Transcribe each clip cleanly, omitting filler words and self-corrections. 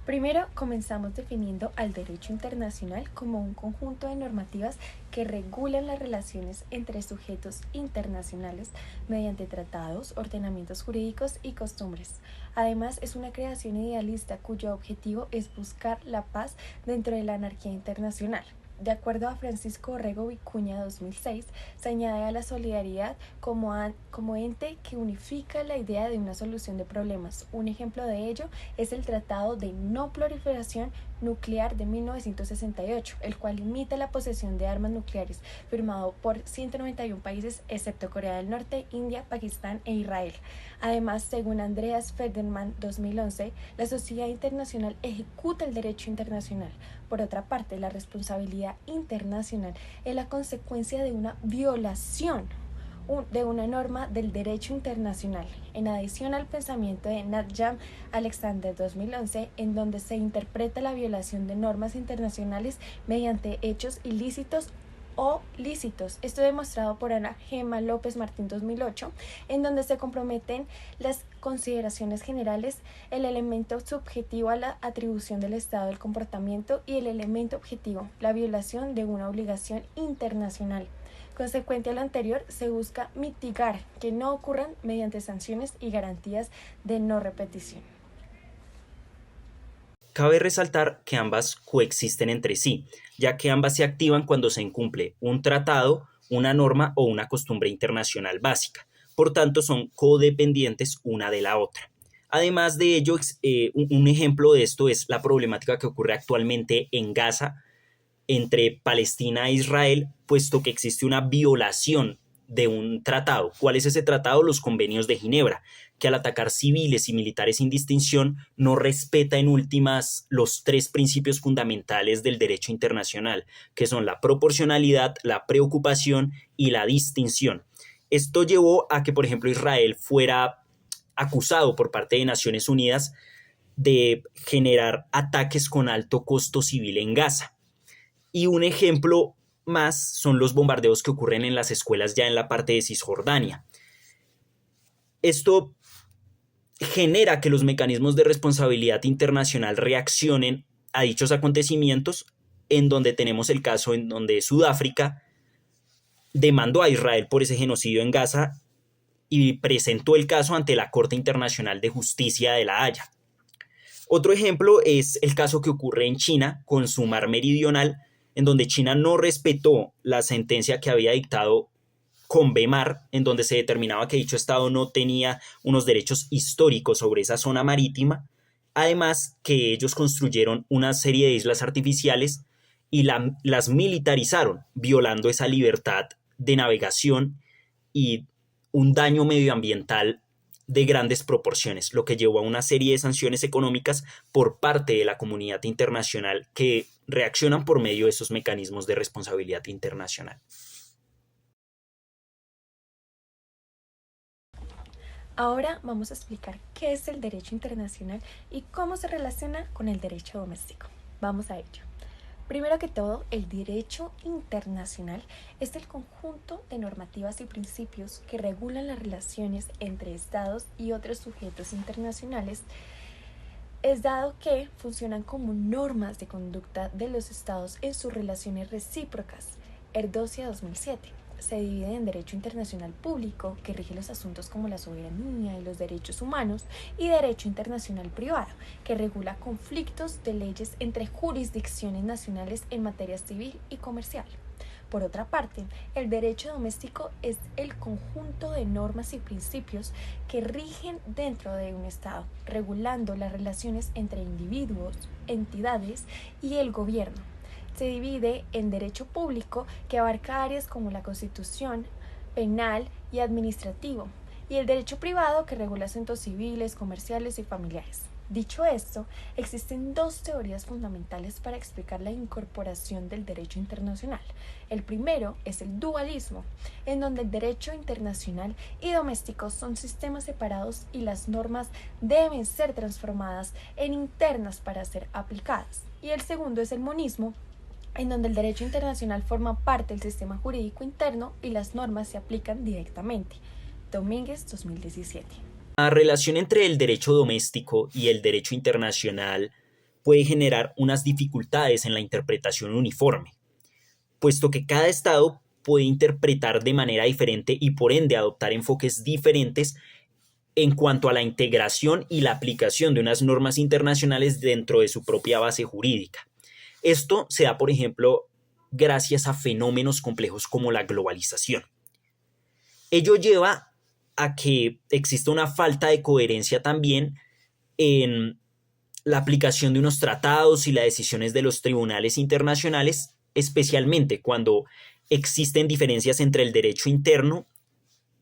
Primero, comenzamos definiendo al derecho internacional como un conjunto de normativas que regulan las relaciones entre sujetos internacionales mediante tratados, ordenamientos jurídicos y costumbres. Además, es una creación idealista cuyo objetivo es buscar la paz dentro de la anarquía internacional. De acuerdo a Francisco Orrego Vicuña 2006, se añade a la solidaridad como ente que unifica la idea de una solución de problemas. Un ejemplo de ello es el Tratado de No Proliferación Nuclear de 1968, el cual limita la posesión de armas nucleares, firmado por 191 países excepto Corea del Norte, India, Pakistán e Israel. Además, según Andreas Ferdinand 2011, la sociedad internacional ejecuta el derecho internacional. Por otra parte, la responsabilidad internacional es la consecuencia de una violación de una norma del derecho internacional, en adición al pensamiento de Nadjam Alexander 2011, en donde se interpreta la violación de normas internacionales mediante hechos ilícitos o lícitos. Esto demostrado por Ana Gemma López Martín 2008, en donde se comprometen las consideraciones generales, el elemento subjetivo a la atribución del estado del comportamiento y el elemento objetivo, la violación de una obligación internacional. Consecuente a lo anterior, se busca mitigar que no ocurran mediante sanciones y garantías de no repetición. Cabe resaltar que ambas coexisten entre sí, ya que ambas se activan cuando se incumple un tratado, una norma o una costumbre internacional básica. Por tanto, son codependientes una de la otra. Además de ello, un ejemplo de esto es la problemática que ocurre actualmente en Gaza entre Palestina e Israel, puesto que existe una violación de un tratado. ¿Cuál es ese tratado? Los convenios de Ginebra, que al atacar civiles y militares sin distinción no respeta en últimas los tres principios fundamentales del derecho internacional, que son la proporcionalidad, la preocupación y la distinción. Esto llevó a que, por ejemplo, Israel fuera acusado por parte de Naciones Unidas de generar ataques con alto costo civil en Gaza. Y un ejemplo más son los bombardeos que ocurren en las escuelas ya en la parte de Cisjordania. Esto genera que los mecanismos de responsabilidad internacional reaccionen a dichos acontecimientos, en donde tenemos el caso en donde Sudáfrica demandó a Israel por ese genocidio en Gaza y presentó el caso ante la Corte Internacional de Justicia de La Haya. Otro ejemplo es el caso que ocurre en China con su mar meridional, en donde China no respetó la sentencia que había dictado Convemar, en donde se determinaba que dicho estado no tenía unos derechos históricos sobre esa zona marítima, además que ellos construyeron una serie de islas artificiales y las militarizaron, violando esa libertad de navegación y un daño medioambiental de grandes proporciones, lo que llevó a una serie de sanciones económicas por parte de la comunidad internacional que reaccionan por medio de esos mecanismos de responsabilidad internacional. Ahora vamos a explicar qué es el derecho internacional y cómo se relaciona con el derecho doméstico. Vamos a ello. Primero que todo, el derecho internacional es el conjunto de normativas y principios que regulan las relaciones entre estados y otros sujetos internacionales. Es dado que funcionan como normas de conducta de los estados en sus relaciones recíprocas. Erdosia 2007. Se divide en derecho internacional público, que rige los asuntos como la soberanía y los derechos humanos, y derecho internacional privado, que regula conflictos de leyes entre jurisdicciones nacionales en materia civil y comercial. Por otra parte, el derecho doméstico es el conjunto de normas y principios que rigen dentro de un Estado, regulando las relaciones entre individuos, entidades y el gobierno. Se divide en derecho público, que abarca áreas como la Constitución, penal y administrativo, y el derecho privado, que regula asuntos civiles, comerciales y familiares. Dicho esto, existen dos teorías fundamentales para explicar la incorporación del derecho internacional. El primero es el dualismo, en donde el derecho internacional y doméstico son sistemas separados y las normas deben ser transformadas en internas para ser aplicadas. Y el segundo es el monismo, en donde el derecho internacional forma parte del sistema jurídico interno y las normas se aplican directamente. Domínguez 2017. La relación entre el derecho doméstico y el derecho internacional puede generar unas dificultades en la interpretación uniforme, puesto que cada estado puede interpretar de manera diferente y por ende adoptar enfoques diferentes en cuanto a la integración y la aplicación de unas normas internacionales dentro de su propia base jurídica. Esto se da, por ejemplo, gracias a fenómenos complejos como la globalización. Ello lleva a que exista una falta de coherencia también en la aplicación de unos tratados y las decisiones de los tribunales internacionales, especialmente cuando existen diferencias entre el derecho interno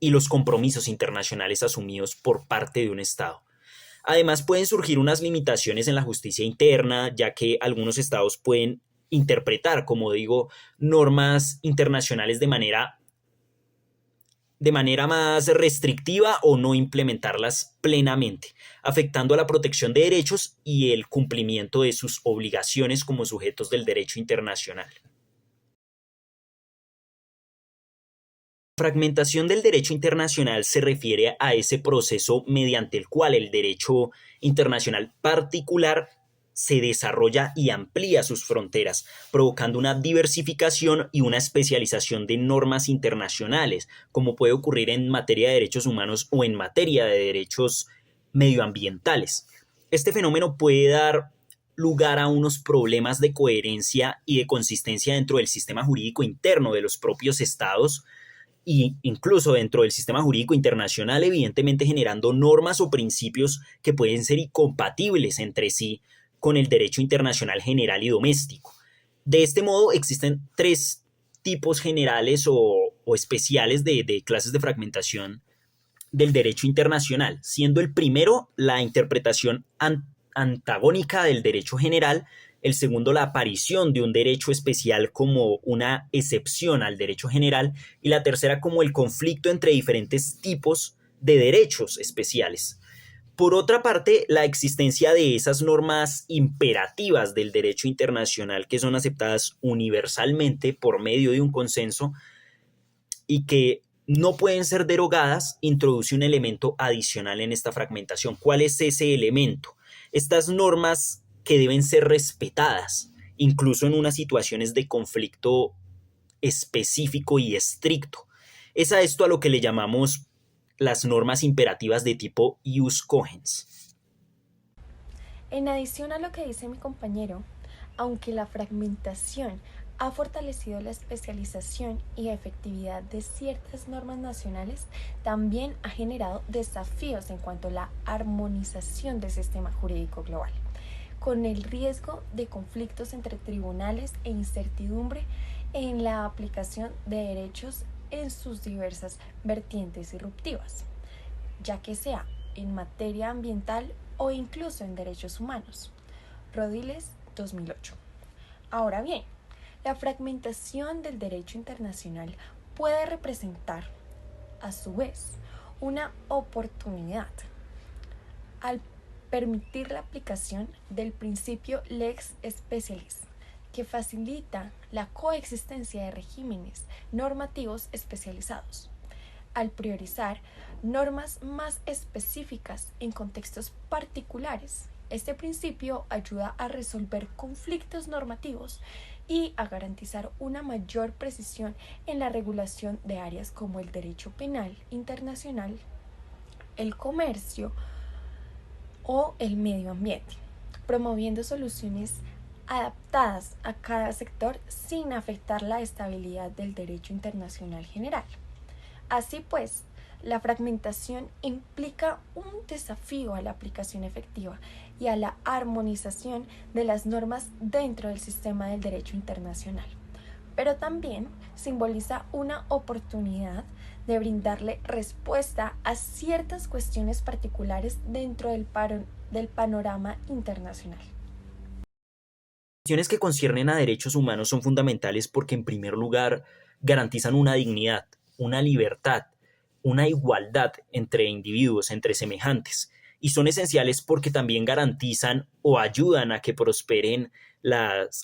y los compromisos internacionales asumidos por parte de un Estado. Además, pueden surgir unas limitaciones en la justicia interna, ya que algunos estados pueden interpretar, como digo, normas internacionales de manera más restrictiva o no implementarlas plenamente, afectando a la protección de derechos y el cumplimiento de sus obligaciones como sujetos del derecho internacional. Fragmentación del derecho internacional se refiere a ese proceso mediante el cual el derecho internacional particular se desarrolla y amplía sus fronteras, provocando una diversificación y una especialización de normas internacionales, como puede ocurrir en materia de derechos humanos o en materia de derechos medioambientales. Este fenómeno puede dar lugar a unos problemas de coherencia y de consistencia dentro del sistema jurídico interno de los propios estados, e incluso dentro del sistema jurídico internacional, evidentemente generando normas o principios que pueden ser incompatibles entre sí con el derecho internacional general y doméstico. De este modo, existen tres tipos generales o especiales de clases de fragmentación del derecho internacional, siendo el primero la interpretación antagónica del derecho general, el segundo la aparición de un derecho especial como una excepción al derecho general y la tercera como el conflicto entre diferentes tipos de derechos especiales. Por otra parte, la existencia de esas normas imperativas del derecho internacional que son aceptadas universalmente por medio de un consenso y que no pueden ser derogadas, introduce un elemento adicional en esta fragmentación. ¿Cuál es ese elemento? Estas normas que deben ser respetadas, incluso en unas situaciones de conflicto específico y estricto. Es a esto a lo que le llamamos las normas imperativas de tipo ius cogens. En adición a lo que dice mi compañero, aunque la fragmentación ha fortalecido la especialización y efectividad de ciertas normas nacionales, también ha generado desafíos en cuanto a la armonización del sistema jurídico global, con el riesgo de conflictos entre tribunales e incertidumbre en la aplicación de derechos en sus diversas vertientes irruptivas, ya que sea en materia ambiental o incluso en derechos humanos. Rodiles, 2008. Ahora bien, la fragmentación del derecho internacional puede representar, a su vez, una oportunidad al permitir la aplicación del principio lex specialis, que facilita la coexistencia de regímenes normativos especializados, al priorizar normas más específicas en contextos particulares. Este principio ayuda a resolver conflictos normativos y a garantizar una mayor precisión en la regulación de áreas como el derecho penal internacional, el comercio o el medio ambiente, promoviendo soluciones adaptadas a cada sector sin afectar la estabilidad del derecho internacional general. Así pues, la fragmentación implica un desafío a la aplicación efectiva y a la armonización de las normas dentro del sistema del derecho internacional, pero también simboliza una oportunidad de brindarle respuesta a ciertas cuestiones particulares dentro del panorama internacional. Las cuestiones que conciernen a derechos humanos son fundamentales porque, en primer lugar, garantizan una dignidad, una libertad, una igualdad entre individuos, entre semejantes, y son esenciales porque también garantizan o ayudan a que prosperen los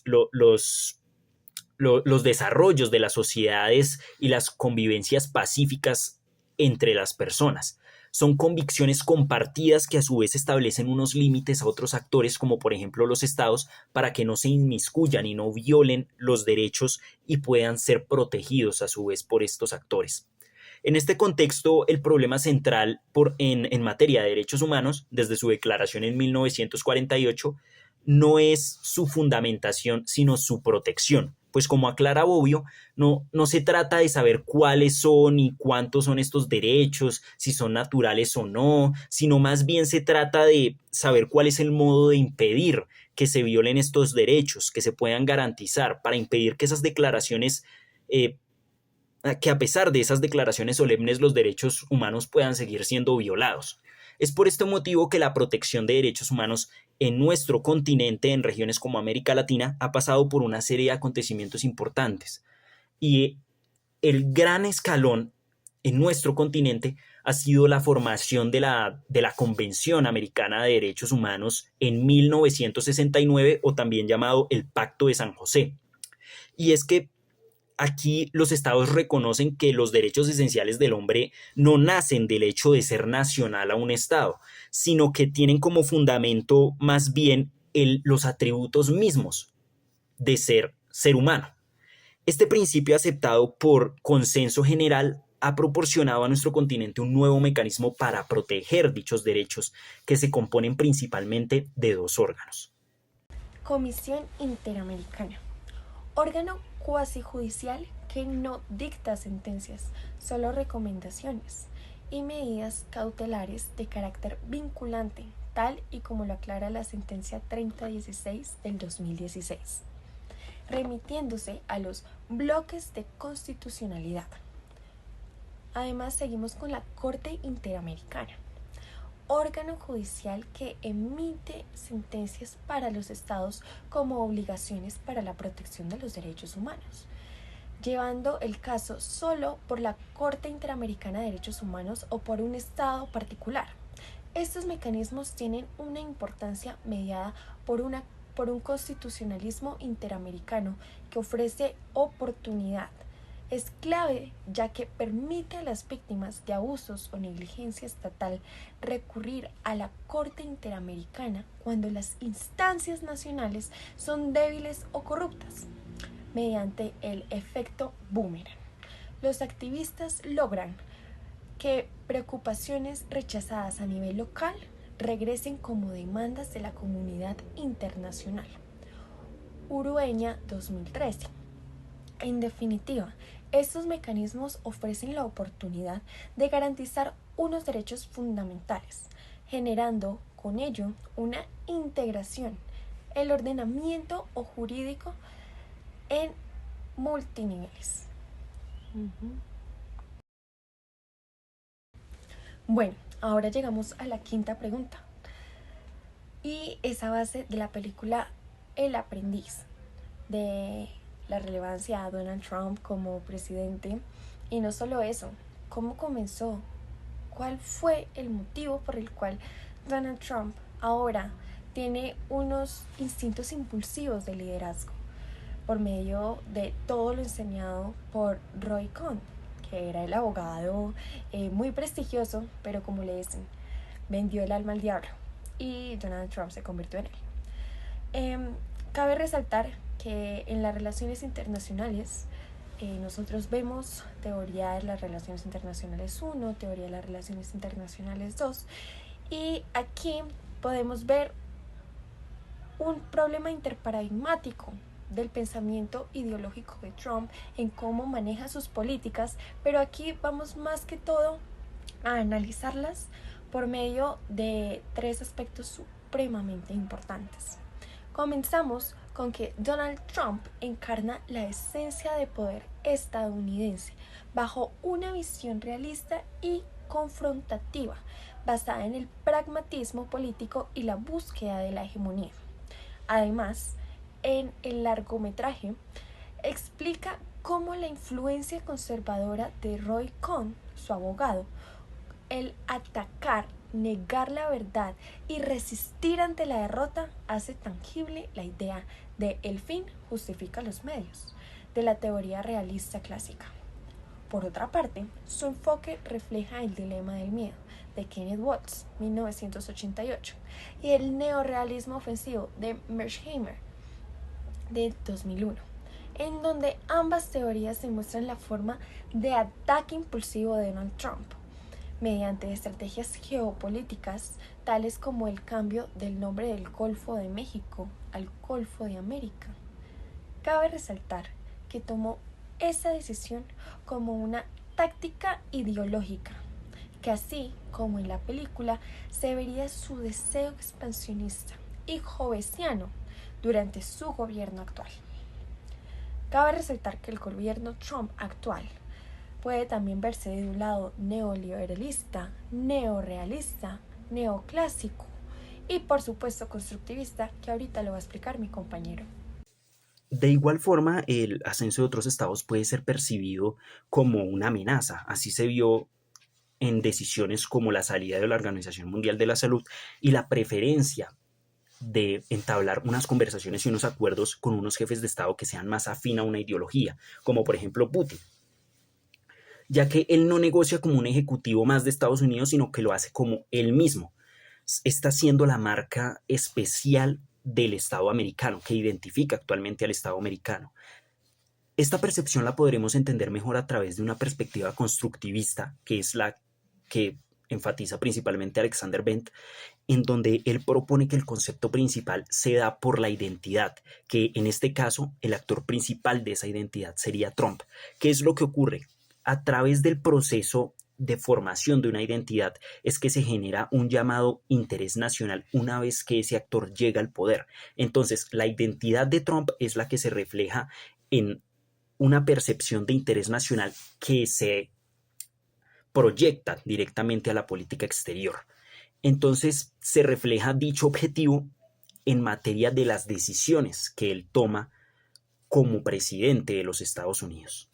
desarrollos de las sociedades y las convivencias pacíficas entre las personas. Son convicciones compartidas que a su vez establecen unos límites a otros actores, como por ejemplo los estados, para que no se inmiscuyan y no violen los derechos y puedan ser protegidos a su vez por estos actores. En este contexto, el problema central en materia de derechos humanos, desde su declaración en 1948, no es su fundamentación, sino su protección. Pues como aclara Bobbio, no se trata de saber cuáles son y cuántos son estos derechos, si son naturales o no, sino más bien se trata de saber cuál es el modo de impedir que se violen estos derechos, que se puedan garantizar, para impedir que esas declaraciones que a pesar de esas declaraciones solemnes los derechos humanos puedan seguir siendo violados. Es por este motivo que la protección de derechos humanos en nuestro continente, en regiones como América Latina, ha pasado por una serie de acontecimientos importantes. Y el gran escalón en nuestro continente ha sido la formación de la Convención Americana de Derechos Humanos en 1969, o también llamado el Pacto de San José. Y es que aquí los estados reconocen que los derechos esenciales del hombre no nacen del hecho de ser nacional a un estado, sino que tienen como fundamento más bien los atributos mismos de ser humano. Este principio, aceptado por consenso general, ha proporcionado a nuestro continente un nuevo mecanismo para proteger dichos derechos, que se componen principalmente de dos órganos. Comisión Interamericana. Órgano cuasi judicial que no dicta sentencias, solo recomendaciones y medidas cautelares de carácter vinculante, tal y como lo aclara la sentencia 3016 del 2016, remitiéndose a los bloques de constitucionalidad. Además, seguimos con la Corte Interamericana, órgano judicial que emite sentencias para los estados como obligaciones para la protección de los derechos humanos, llevando el caso solo por la Corte Interamericana de Derechos Humanos o por un estado particular. Estos mecanismos tienen una importancia mediada por un constitucionalismo interamericano que ofrece oportunidad. Es clave, ya que permite a las víctimas de abusos o negligencia estatal recurrir a la Corte Interamericana cuando las instancias nacionales son débiles o corruptas. Mediante el efecto boomerang, los activistas logran que preocupaciones rechazadas a nivel local regresen como demandas de la comunidad internacional. Urueña 2013. En definitiva, estos mecanismos ofrecen la oportunidad de garantizar unos derechos fundamentales, generando con ello una integración, el ordenamiento o jurídico en multiniveles. Bueno, ahora llegamos a la quinta pregunta, y esa base de la película El Aprendiz, de la relevancia a Donald Trump como presidente. Y no solo eso, ¿cómo comenzó? ¿Cuál fue el motivo por el cual Donald Trump ahora tiene unos instintos impulsivos de liderazgo? Por medio de todo lo enseñado por Roy Cohn, que era el abogado muy prestigioso, pero como le dicen, vendió el alma al diablo, y Donald Trump se convirtió en él. Cabe resaltar que en las relaciones internacionales nosotros vemos teoría de las relaciones internacionales 1, teoría de las relaciones internacionales 2, y aquí podemos ver un problema interparadigmático del pensamiento ideológico de Trump en cómo maneja sus políticas, pero aquí vamos más que todo a analizarlas por medio de tres aspectos supremamente importantes. Comenzamos con que Donald Trump encarna la esencia de poder estadounidense bajo una visión realista y confrontativa, basada en el pragmatismo político y la búsqueda de la hegemonía. Además, en el largometraje explica cómo la influencia conservadora de Roy Cohn, su abogado, el atacar, negar la verdad y resistir ante la derrota, hace tangible la idea de el fin justifica los medios, de la teoría realista clásica. Por otra parte, su enfoque refleja el dilema del miedo de Kenneth Waltz, 1988, y el neorrealismo ofensivo de Mersheimer, de 2001, en donde ambas teorías demuestran la forma de ataque impulsivo de Donald Trump mediante estrategias geopolíticas tales como el cambio del nombre del Golfo de México al Golfo de América. Cabe resaltar que tomó esa decisión como una táctica ideológica, que así como en la película se vería su deseo expansionista y jovesiano durante su gobierno actual. Cabe resaltar que el gobierno Trump actual puede también verse de un lado neoliberalista, neorrealista, neoclásico y por supuesto constructivista, que ahorita lo va a explicar mi compañero. De igual forma, el ascenso de otros estados puede ser percibido como una amenaza. Así se vio en decisiones como la salida de la Organización Mundial de la Salud y la preferencia de entablar unas conversaciones y unos acuerdos con unos jefes de Estado que sean más afín a una ideología, como por ejemplo Putin, ya que él no negocia como un ejecutivo más de Estados Unidos, sino que lo hace como él mismo. Está siendo la marca especial del Estado americano, que identifica actualmente al Estado americano. Esta percepción la podremos entender mejor a través de una perspectiva constructivista, que es la que enfatiza principalmente Alexander Bent, en donde él propone que el concepto principal se da por la identidad, que en este caso el actor principal de esa identidad sería Trump. ¿Qué es lo que ocurre? A través del proceso de formación de una identidad es que se genera un llamado interés nacional una vez que ese actor llega al poder. Entonces, la identidad de Trump es la que se refleja en una percepción de interés nacional que se proyecta directamente a la política exterior. Entonces se refleja dicho objetivo en materia de las decisiones que él toma como presidente de los Estados Unidos.